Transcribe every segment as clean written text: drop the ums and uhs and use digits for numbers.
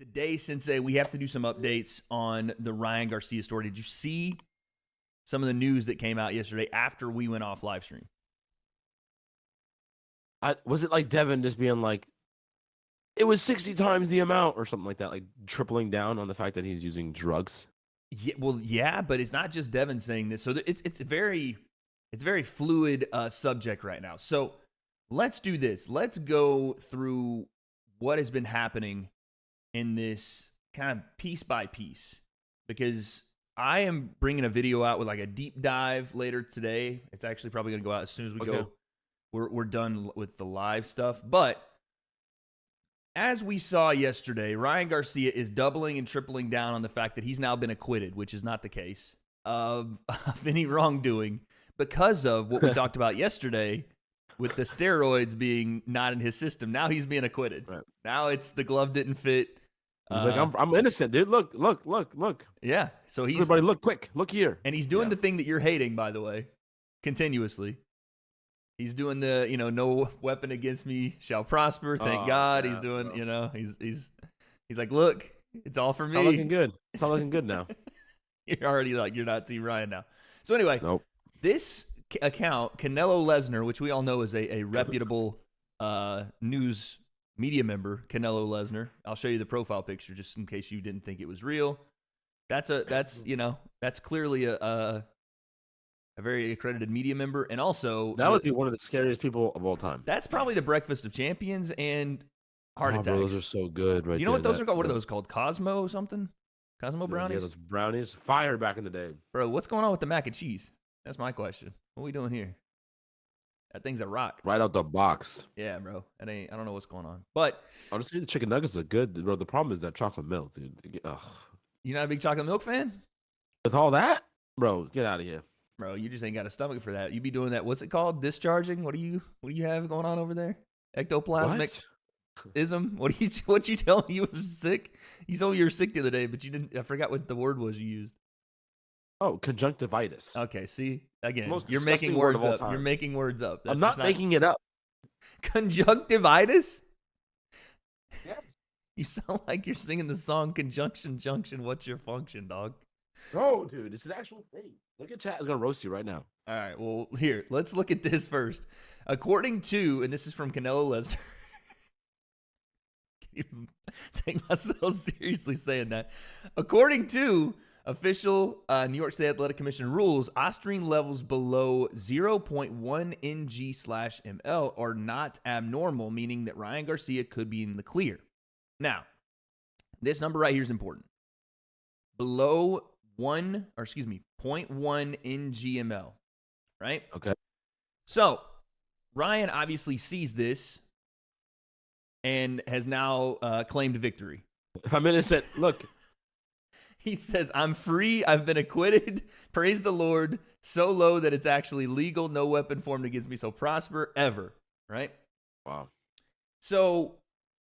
Today, Sensei, we have to do some updates on the Ryan Garcia story. Did you see some of the news that came out yesterday after we went off live stream? Was it like Devin just being like, it was 60 times the amount or something like that, like tripling down on the fact that he's using drugs? Yeah, well, yeah, but it's not just Devin saying this. So it's a very fluid subject right now. So let's do this. Let's go through what has been happening in this kind of piece by piece, because I am bringing a video out with like a deep dive later today. It's actually probably going to go out as soon as we go. We're done with the live stuff. But as we saw yesterday, Ryan Garcia is doubling and tripling down on the fact that he's now been acquitted, which is not the case, of any wrongdoing because of what we talked about yesterday with the steroids being not in his system. Now he's being acquitted. Right. Now it's the glove didn't fit. He's like, I'm innocent, dude. Look. Yeah. So he's everybody look quick. Look here. And he's doing the thing that you're hating, by the way, continuously. He's doing the, no weapon against me shall prosper. Thank God. He's doing, he's like, look, it's all for me. It's all looking good. It's all looking good now. You're already like, you're not Team Ryan now. So anyway, This account, Canelo Lesnar, which we all know is a reputable news media member, Canelo Lesnar. I'll show you the profile picture just in case you didn't think it was real. That's clearly a very accredited media member, and also that would be one of the scariest people of all time. That's probably the breakfast of champions and heart attacks. Bro, those are so good, right? You know what those are called? What are those called? Cosmo something? Cosmo brownies? Yeah, those brownies. Fire back in the day. Bro, what's going on with the mac and cheese? That's my question. What are we doing here? That thing's a rock. Right out the box. Yeah, bro. I don't know what's going on. But honestly, the chicken nuggets are good, bro. The problem is that chocolate milk, dude. Ugh. You're not a big chocolate milk fan? With all that? Bro, get out of here. Bro, you just ain't got a stomach for that. You be doing that. What's it called? Discharging? What do you have going on over there? Ectoplasmic ism? What you telling me you was sick? You told me you were sick the other day, but you didn't. I forgot what the word was you used. Oh, conjunctivitis. Okay, see? Again, you're making words up. You're making words up. I'm not making it up. Conjunctivitis? Yes. You sound like you're singing the song Conjunction Junction, What's Your Function, dog? No, dude, it's an actual thing. Look at chat. It's going to roast you right now. All right, well, here, let's look at this first. According to, and this is from Canelo Lesnar. Can't even take myself seriously saying that. According to official New York State Athletic Commission rules, ostarine levels below 0.1 ng/ml are not abnormal, meaning that Ryan Garcia could be in the clear. Now, this number right here is important. Below 0.1 ng/ml, right? Okay. So, Ryan obviously sees this and has now claimed victory. I'm innocent. Look. He says, I'm free. I've been acquitted. Praise the Lord. So low that it's actually legal. No weapon formed against me shall prosper ever. Right? Wow. So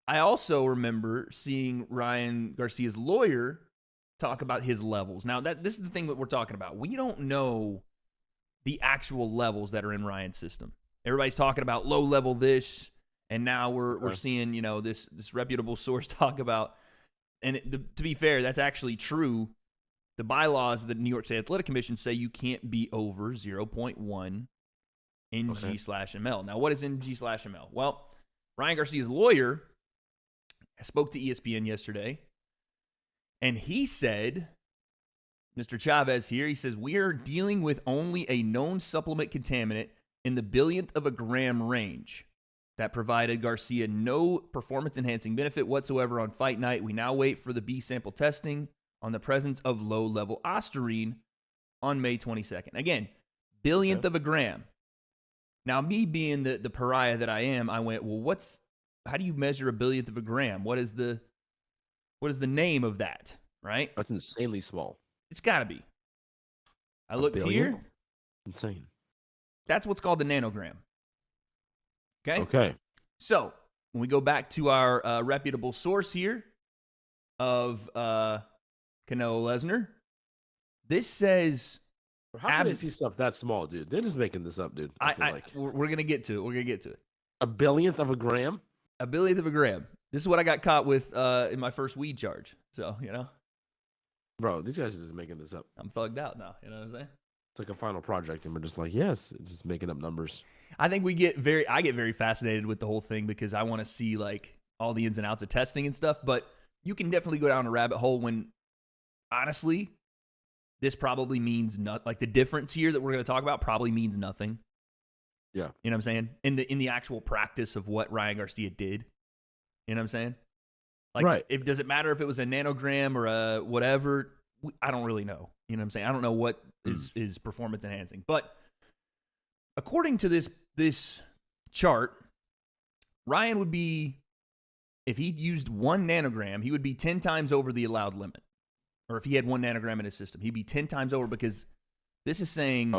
I also remember seeing Ryan Garcia's lawyer talk about his levels. Now, this is the thing that we're talking about. We don't know the actual levels that are in Ryan's system. Everybody's talking about low level this, and now we're seeing, this reputable source talk about. And to be fair, that's actually true. The bylaws of the New York State Athletic Commission say you can't be over 0.1 ng/ml. Now, what is ng/ml? Well, Ryan Garcia's lawyer spoke to ESPN yesterday, and he said, Mr. Chavez here, he says, we are dealing with only a known supplement contaminant in the billionth of a gram range that provided Garcia no performance-enhancing benefit whatsoever on fight night. We now wait for the B sample testing on the presence of low-level ostarine on May 22nd. Again, billionth of a gram. Now, me being the pariah that I am, I went, well, how do you measure a billionth of a gram? What is the name of that, right? That's insanely small. It's got to be. I looked here. Insane. That's what's called the nanogram. Okay. So when we go back to our reputable source here of Canelo Lesnar, this says. How can they see stuff that small, dude? They're just making this up, dude. We're gonna get to it. A billionth of a gram. A billionth of a gram. This is what I got caught with in my first weed charge. So, Bro, these guys are just making this up. I'm thugged out now. You know what I'm saying? It's like a final project, and we're just like, yes, it's just making up numbers. I think I get very fascinated with the whole thing because I want to see like all the ins and outs of testing and stuff. But you can definitely go down a rabbit hole when, honestly, this probably means not like the difference here that we're going to talk about probably means nothing. Yeah. You know what I'm saying? In the actual practice of what Ryan Garcia did. You know what I'm saying? Like, right. Does it matter if it was a nanogram or a whatever? I don't really know. You know what I'm saying? I don't know what is performance enhancing. But according to this chart, Ryan would be, if he used 1 nanogram, he would be 10 times over the allowed limit. Or if he had 1 nanogram in his system, he'd be 10 times over because this is saying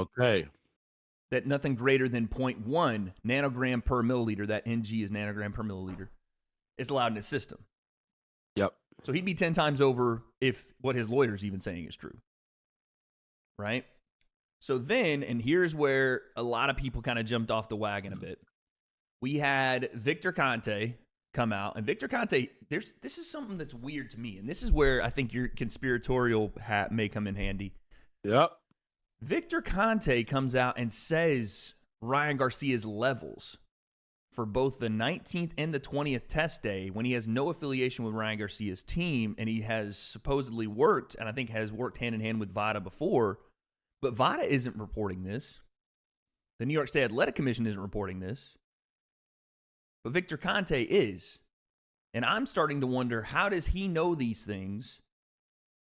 that nothing greater than 0.1 nanogram per milliliter, that NG is nanogram per milliliter, is allowed in his system. Yep. So he'd be 10 times over if what his lawyer's even saying is true. Right? So then, and here's where a lot of people kind of jumped off the wagon a bit. We had Victor Conte come out, and Victor Conte, this is something that's weird to me, and this is where I think your conspiratorial hat may come in handy. Yep. Victor Conte comes out and says Ryan Garcia's levels for both the 19th and the 20th test day, when he has no affiliation with Ryan Garcia's team, and he has supposedly worked, and I think has worked hand in hand with VADA before, but VADA isn't reporting this. The New York State Athletic Commission isn't reporting this. But Victor Conte is. And I'm starting to wonder, how does he know these things?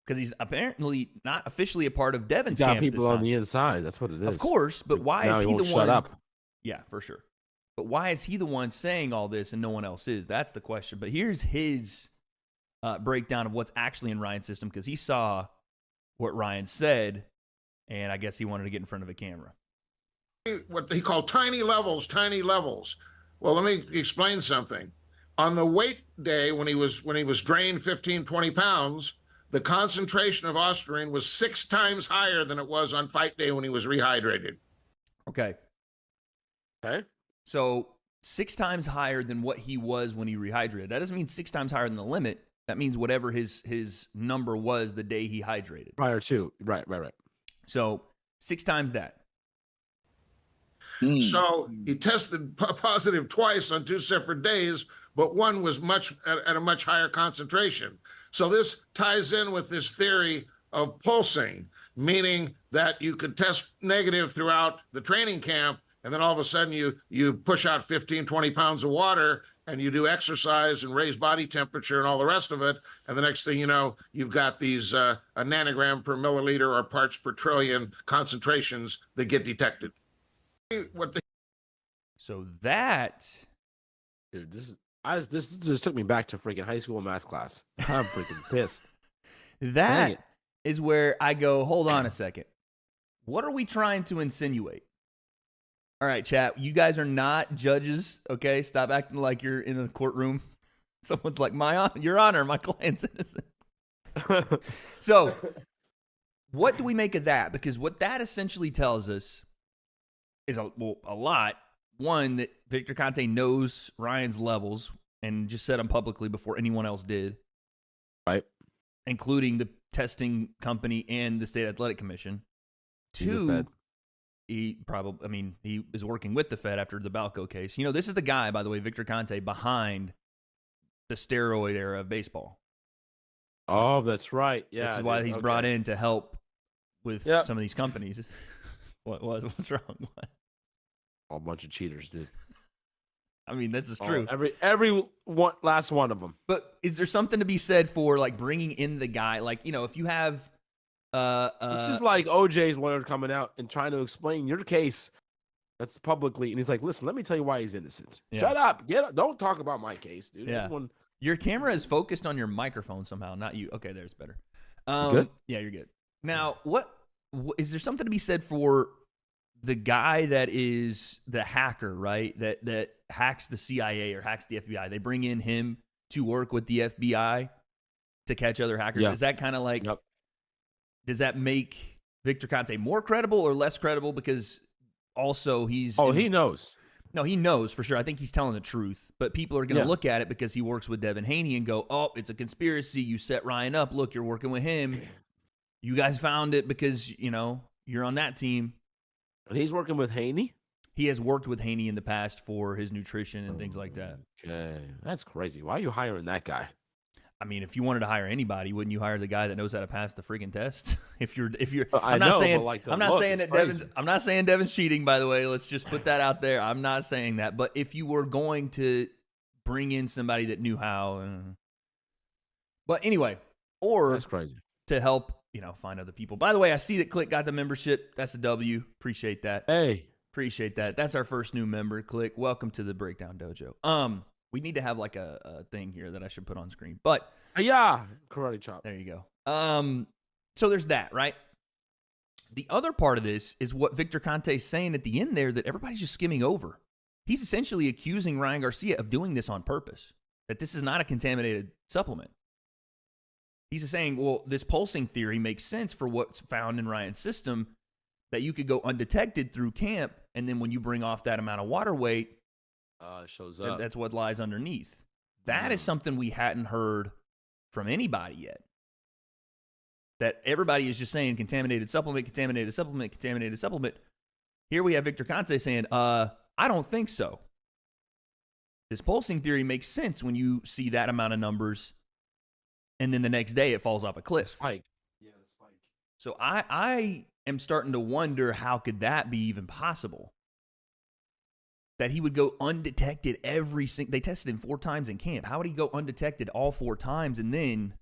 Because he's apparently not officially a part of Devin's camp. Got people on the inside. That's what it is. Of course, but why is he the one? Shut up. Yeah, for sure. But why is he the one saying all this and no one else is? That's the question. But here's his breakdown of what's actually in Ryan's system, because he saw what Ryan said, and I guess he wanted to get in front of a camera. What he called tiny levels, tiny levels. Well, let me explain something. On the weight day, when he was drained 15, 20 pounds, the concentration of ostarine was 6 times higher than it was on fight day when he was rehydrated. Okay. So 6 times higher than what he was when he rehydrated. That doesn't mean 6 times higher than the limit. That means whatever his number was the day he hydrated. Prior to. Right. So 6 times that. So he tested positive twice on 2 separate days, but one was at a much higher concentration. So this ties in with this theory of pulsing, meaning that you could test negative throughout the training camp, and then all of a sudden you push out 15, 20 pounds of water, and you do exercise and raise body temperature and all the rest of it, and the next thing you know, you've got these a nanogram per milliliter or parts per trillion concentrations that get detected. So that, dude, this just took me back to freaking high school math class. I'm freaking pissed. That is where I go, hold on a second. What are we trying to insinuate? All right, chat, you guys are not judges, okay? Stop acting like you're in a courtroom. Someone's like, Your Honor, my client's innocent. So, what do we make of that? Because what that essentially tells us is a lot. One, that Victor Conte knows Ryan's levels and just said them publicly before anyone else did. Right. Including the testing company and the State Athletic Commission. Two, he is working with the Fed after the Balco case. You know, this is the guy, by the way, Victor Conte, behind the steroid era of baseball. Oh, that's right. Yeah. This is why he's brought in to help with some of these companies. What's wrong? What? A bunch of cheaters, dude. I mean, this is true. Every one, last one of them. But is there something to be said for like bringing in the guy? Like, you know, if you have, this is like OJ's lawyer coming out and trying to explain your case. That's publicly, and he's like, "Listen, let me tell you why he's innocent. Yeah. Shut up. Don't talk about my case, dude." Yeah. Your camera is focused on your microphone somehow, not you. Okay, there's better. Good? Yeah, you're good. Now, what is there something to be said for the guy that is the hacker, right? That hacks the CIA or hacks the FBI. They bring in him to work with the FBI to catch other hackers. Yeah. Is that kind of like, does that make Victor Conte more credible or less credible? Because also he knows. No, he knows for sure. I think he's telling the truth. But people are going to look at it because he works with Devin Haney and go, oh, it's a conspiracy. You set Ryan up. Look, you're working with him. You guys found it because, you're on that team. And he's working with Haney? He has worked with Haney in the past for his nutrition and things like that. Okay. That's crazy. Why are you hiring that guy? I mean, if you wanted to hire anybody, wouldn't you hire the guy that knows how to pass the friggin' test? if you're, I'm not saying Devin's cheating, by the way. Let's just put that out there. I'm not saying that. But if you were going to bring in somebody that knew how, but anyway, or that's crazy to help, find other people. By the way, I see that Click got the membership. That's a W. Appreciate that. Hey, appreciate that. That's our first new member. Click. Welcome to the Breakdown Dojo. We need to have like a thing here that I should put on screen. But yeah, karate chop. There you go. So there's that, right? The other part of this is what Victor Conte is saying at the end there that everybody's just skimming over. He's essentially accusing Ryan Garcia of doing this on purpose, that this is not a contaminated supplement. He's saying, well, this pulsing theory makes sense for what's found in Ryan's system, that you could go undetected through camp, and then when you bring off that amount of water weight, it shows up. That's what lies underneath. That is something we hadn't heard from anybody yet. That everybody is just saying contaminated supplement, contaminated supplement, contaminated supplement. Here we have Victor Conte saying, I don't think so. This pulsing theory makes sense when you see that amount of numbers, and then the next day it falls off a cliff. The spike. Yeah, the spike. So I am starting to wonder, how could that be even possible? That he would go undetected they tested him 4 times in camp. How would he go undetected all 4 times and then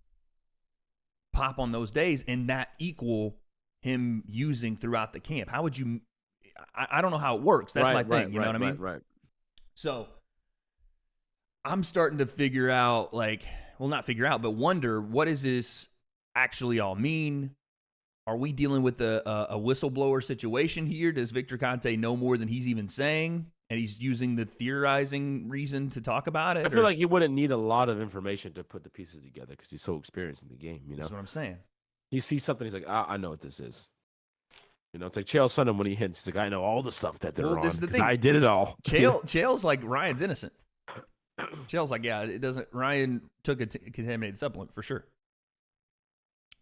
pop on those days and that equal him using throughout the camp? How would you, I don't know how it works. That's my thing. You know what I mean? Right. So I'm starting to figure out, not figure out, but wonder, what does this actually all mean? Are we dealing with a whistleblower situation here? Does Victor Conte know more than he's even saying? And he's using the theorizing reason to talk about it? I feel like he wouldn't need a lot of information to put the pieces together because he's so experienced in the game, That's what I'm saying. He sees something, he's like, I know what this is. It's like Chael Sonnen when he hints. He's like, I know all the stuff that they're on because I did it all. Chael's like, Ryan's innocent. Chael's like, yeah, it doesn't. Ryan took a contaminated supplement for sure.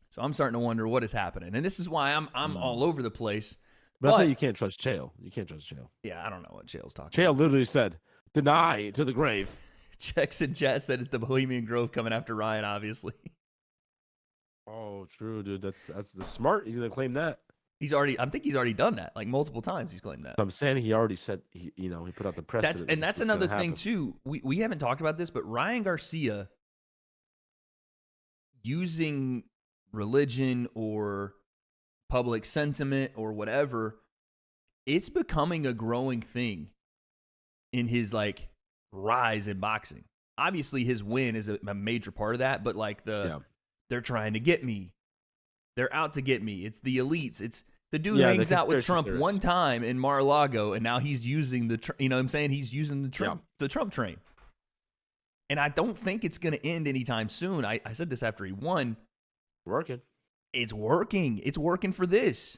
So I'm starting to wonder what is happening. And this is why I'm all over the place. But I think you can't trust Chael. You can't trust Chael. Yeah, I don't know what Chael's talking Chael about. literally said, deny to the grave. Checks in chat said it's the Bohemian Grove coming after Ryan, obviously. Oh, true, dude. That's the smart. He's going to claim that. I think he's already done that. Like multiple times he's claimed that. I'm saying he already said, he put out the press. That's another thing, too. We haven't talked about this, but Ryan Garcia using religion or public sentiment or whatever, it's becoming a growing thing in his rise in boxing. Obviously his win is a major part of that, but they're trying to get me, they're out to get me, it's the elites, it's the dude hangs out with Trump one time in Mar-a-Lago, and now he's using he's using the Trump train. And I don't think it's going to end anytime soon. I said this after he won. It's working. It's working for this.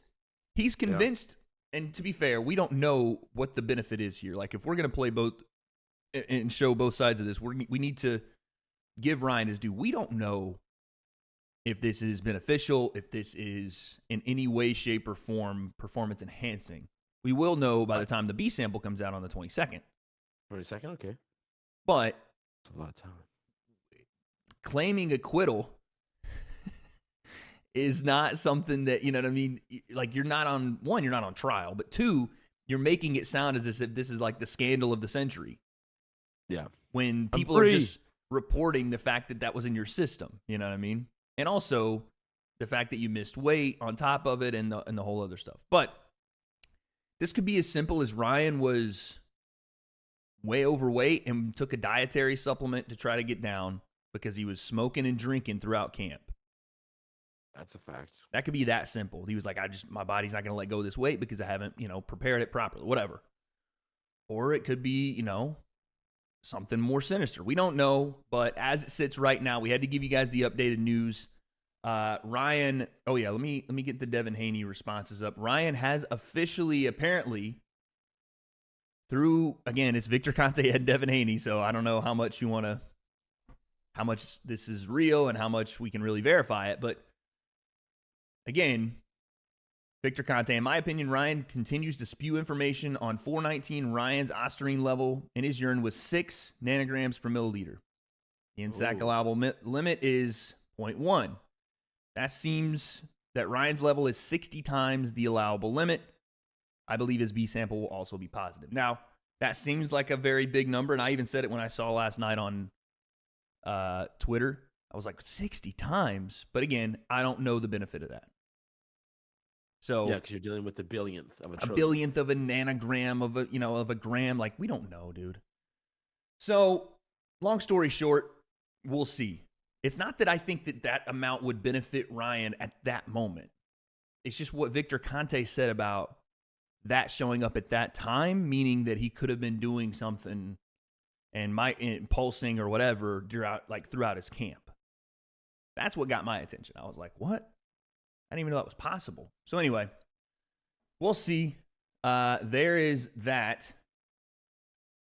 He's convinced, and to be fair, we don't know what the benefit is here. Like, if we're going to play both and show both sides of this, we need to give Ryan his due. We don't know if this is beneficial, if this is in any way, shape, or form performance enhancing. We will know by the time the B sample comes out on the 22nd. 22nd? Okay. But that's a lot of time. Claiming acquittal is not something that, you know what I mean? Like, you're not on trial, but 2, you're making it sound as if this is like the scandal of the century. Yeah. When people are just reporting the fact that was in your system, you know what I mean? And also the fact that you missed weight on top of it and the whole other stuff. But this could be as simple as Ryan was way overweight and took a dietary supplement to try to get down because he was smoking and drinking throughout camp. That's a fact. That could be that simple. He was like, my body's not going to let go of this weight because I haven't, prepared it properly, whatever. Or it could be, something more sinister. We don't know, but as it sits right now, we had to give you guys the updated news. Ryan, oh yeah, let me get the Devin Haney responses up. Ryan has officially, apparently, again, it's Victor Conte and Devin Haney, so I don't know how much this is real and how much we can really verify it. But again, Victor Conte, in my opinion, Ryan continues to spew information on 419. Ryan's ostarine level in his urine was 6 nanograms per milliliter. The NSAC allowable limit is 0.1. That seems that Ryan's level is 60 times the allowable limit. I believe his B sample will also be positive. Now, that seems like a very big number, and I even said it when I saw last night on Twitter. I was like, 60 times? But again, I don't know the benefit of that. So yeah, because you're dealing with the billionth of a trillion. Billionth of a nanogram of a gram. Like, we don't know, dude. So, long story short, we'll see. It's not that I think that amount would benefit Ryan at that moment. It's just what Victor Conte said about that showing up at that time, meaning that he could have been doing something and pulsing or whatever throughout his camp. That's what got my attention. I was like, what? I didn't even know that was possible. So anyway, we'll see. There is that.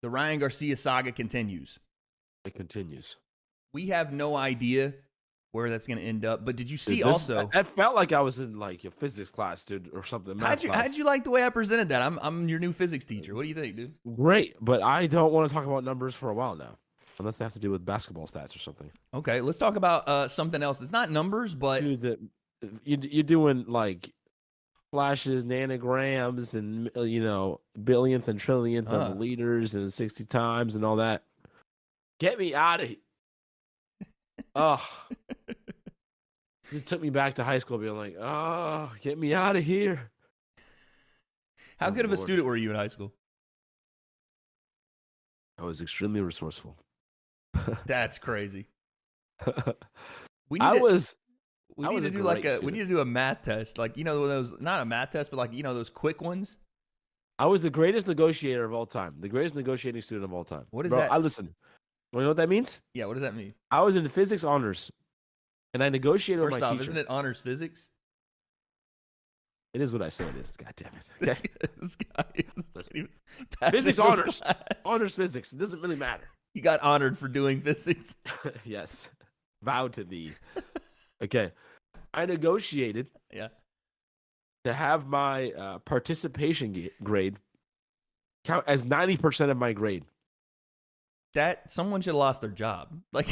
The Ryan Garcia saga continues. It continues. We have no idea where that's going to end up. But did you see That felt like I was in like a physics class, dude, or something. How'd you like the way I presented that? I'm your new physics teacher. What do you think, dude? Great, but I don't want to talk about numbers for a while now, unless they have to do with basketball stats or something. Okay, let's talk about something else. That's not numbers, but dude, you're doing like flashes, nanograms, and billionth and trillionth of liters and 60 times and all that. Get me out of here. Oh, just took me back to high school, being like, "Oh, get me out of here." How good of a student were you in high school? I was extremely resourceful. That's crazy. We need to do a math test, like those, not a math test, but like those quick ones. I was the greatest negotiator of all time, the greatest negotiating student of all time. What is that? I listen. You know what that means? Yeah, what does that mean? I was in physics honors, and I negotiated with my teacher. Isn't it honors physics? It is what I say it is. God damn it. Okay. This guy is physics honors. Honors physics. It doesn't really matter. You got honored for doing physics. Yes. Vow to thee. Okay. I negotiated to have my participation grade count as 90% of my grade. That someone should have lost their job. Like,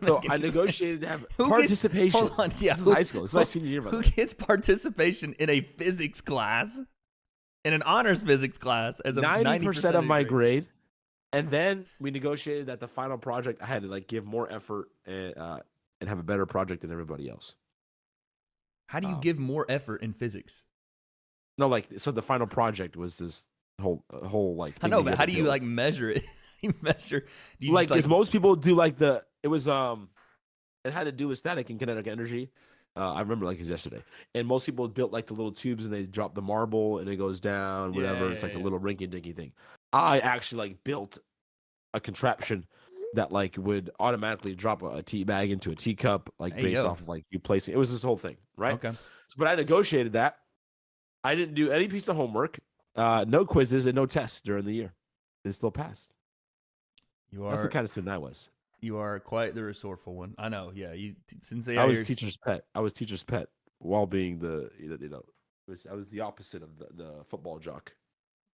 so I negotiated to have participation. Hold on, yeah. This is high school. This is my senior year. Who gets participation in a physics class, in an honors physics class, as a 90% of my grade? And then we negotiated that the final project I had to like give more effort and have a better project than everybody else. How do you give more effort in physics? No, like so the final project was this whole like. I know, but how do you like measure it? Do you like because most people do like it had to do with static and kinetic energy. I remember like it was yesterday, and most people built like the little tubes and they drop the marble and it goes down, whatever. It's like a little rinky-dinky thing. I actually like built a contraption that like would automatically drop a tea bag into a teacup, like based off of like you placing. It was this whole thing, right? Okay. But I negotiated that. I didn't do any piece of homework, no quizzes, and no tests during the year. It still passed. That's the kind of student I was. You are quite the resourceful one. I know. Yeah, I was teacher's pet. I was teacher's pet while being I was the opposite of the football jock.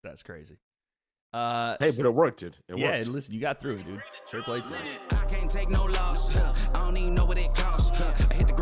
That's crazy. Hey, but it worked, dude. It worked. Listen, you got through it, dude. Fair play to you. I can't take no loss. I don't even know what it costs. I hit the